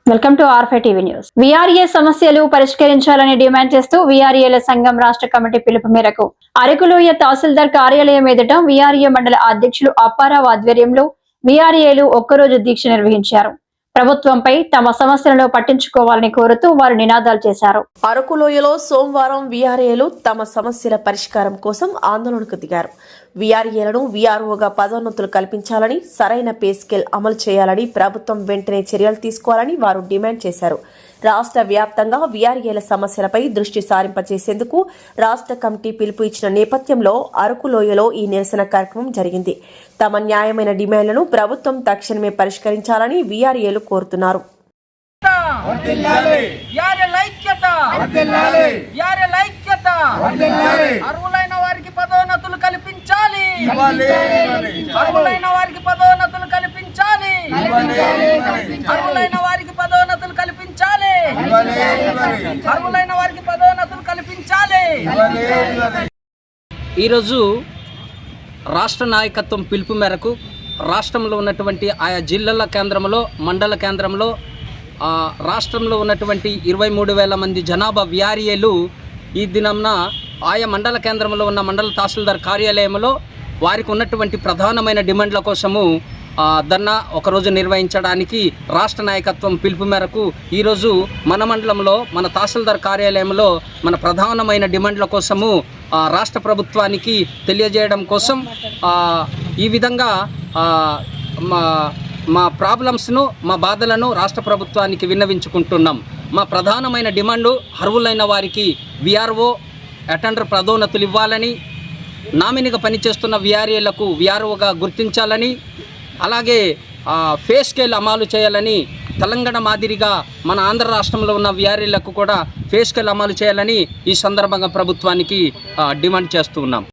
Welcome to R five TV news. VRA సమస్యలు పరిష్కరించాలని demand చేస్తూ వీఆర్ఏల సంఘం రాష్ట్ర కమిటీ పిలుపు మేరకు అరకులోయ తహసీల్దార్ కార్యాలయం ఎదుట వీఆర్ఏ మండల అధ్యక్షులు అప్పారావు ఆధ్వర్యంలో వీఆర్ఏలు ఒక్కరోజు దీక్ష నిర్వహించారు. ప్రభుత్వంపై తమ సమస్యలను పట్టించుకోవాలని కోరుతూ వారు నినాదాలు చేశారు. అరకులోయలో సోమవారం వీఆర్ఏలు తమ సమస్యల పరిష్కారం కోసం ఆందోళనకు దిగారు. వీఆర్ఏలను వీఆర్ఓగా పదోన్నతులు కల్పించాలని, సరైన పే స్కేల్ అమలు చేయాలని, ప్రభుత్వం వెంటనే చర్యలు తీసుకోవాలని వారు డిమాండ్ చేశారు. రాష్ట్ర వ్యాప్తంగా వీఆర్ఏల సమస్యలపై దృష్టి సారింపచేసేందుకు రాష్ట్ర కమిటీ పిలుపు ఇచ్చిన నేపథ్యంలో అరకులోయలో ఈ నిరసన కార్యక్రమం జరిగింది. తమ న్యాయమైన డిమాండ్లను ప్రభుత్వం తక్షణమే పరిష్కరించాలని వీఆర్ఏలు కోరుతున్నారు. అర్హులైన వారికి పదోన్నతులు కల్పించాలి. అర్హులైన వారికి పదోన్నతులు కల్పించాలి. అర్హులైన వారికి పదోన్నతులు కల్పించాలి. అర్హులైన వారికి పదోన్నతులు కల్పించాలి. ఈరోజు రాష్ట్ర నాయకత్వం పిలుపు మేరకు రాష్ట్రంలో ఉన్నటువంటి ఆయా జిల్లాల కేంద్రంలో, మండల కేంద్రంలో, రాష్ట్రంలో ఉన్నటువంటి 23,000 మంది జనాభా వీఆర్ఏలు ఈ దినంన ఆయా మండల కేంద్రంలో ఉన్న మండల తహసీల్దార్ కార్యాలయంలో వారికి ఉన్నటువంటి ప్రధానమైన డిమాండ్ల కోసము ధర్నా ఒకరోజు నిర్వహించడానికి రాష్ట్ర నాయకత్వం పిలుపు మేరకు ఈరోజు మన మండలంలో మన తహసీల్దార్ కార్యాలయంలో మన ప్రధానమైన డిమాండ్ల కోసము రాష్ట్ర ప్రభుత్వానికి తెలియజేయడం కోసం ఈ విధంగా మా ప్రాబ్లమ్స్ను, మా బాధలను రాష్ట్ర ప్రభుత్వానికి విన్నవించుకుంటున్నాం. మా ప్రధానమైన డిమాండు అర్హులైన వారికి వీఆర్ఓ అటెండర్ పదోన్నతులు ఇవ్వాలని, నామినీగా పనిచేస్తున్న వీఆర్ఏలకు వీఆర్ఓగా గుర్తించాలని, అలాగే పే స్కేల్ అమలు చేయాలని, తెలంగాణ మాదిరిగా మన ఆంధ్ర రాష్ట్రంలో ఉన్న వీఆర్ఏలకు కూడా పే స్కేల్ అమలు చేయాలని ఈ సందర్భంగా ప్రభుత్వానికి డిమాండ్ చేస్తూ ఉన్నాం.